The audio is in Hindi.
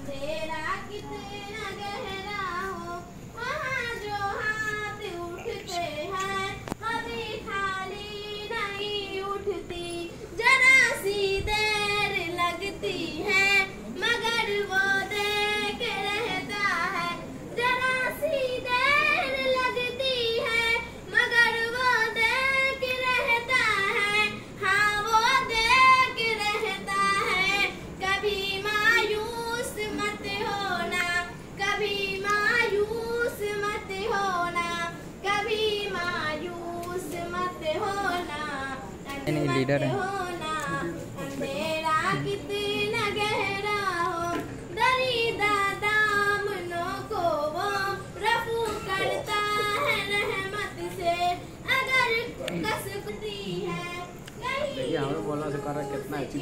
अंधेरा कितना गहरा हो, वहाँ जो हाथ उठते हैं कभी खाली नहीं उठती। जरा सी देर लगती है मगर वो देख रहता है। जरा सी देर लगती है मगर वो देख रहता है। हाँ वो देख रहता है। कभी मायूस मत होना, कभी मायूस मत होना, कभी मायूस मत होना, लीडर है। अंधेरा कितना गहरा हो, दरीदा दामनों को वो रफू करता है रहमत से। अगर कसती है देखिए हमें बोलना से कर रहा कितना अच्छी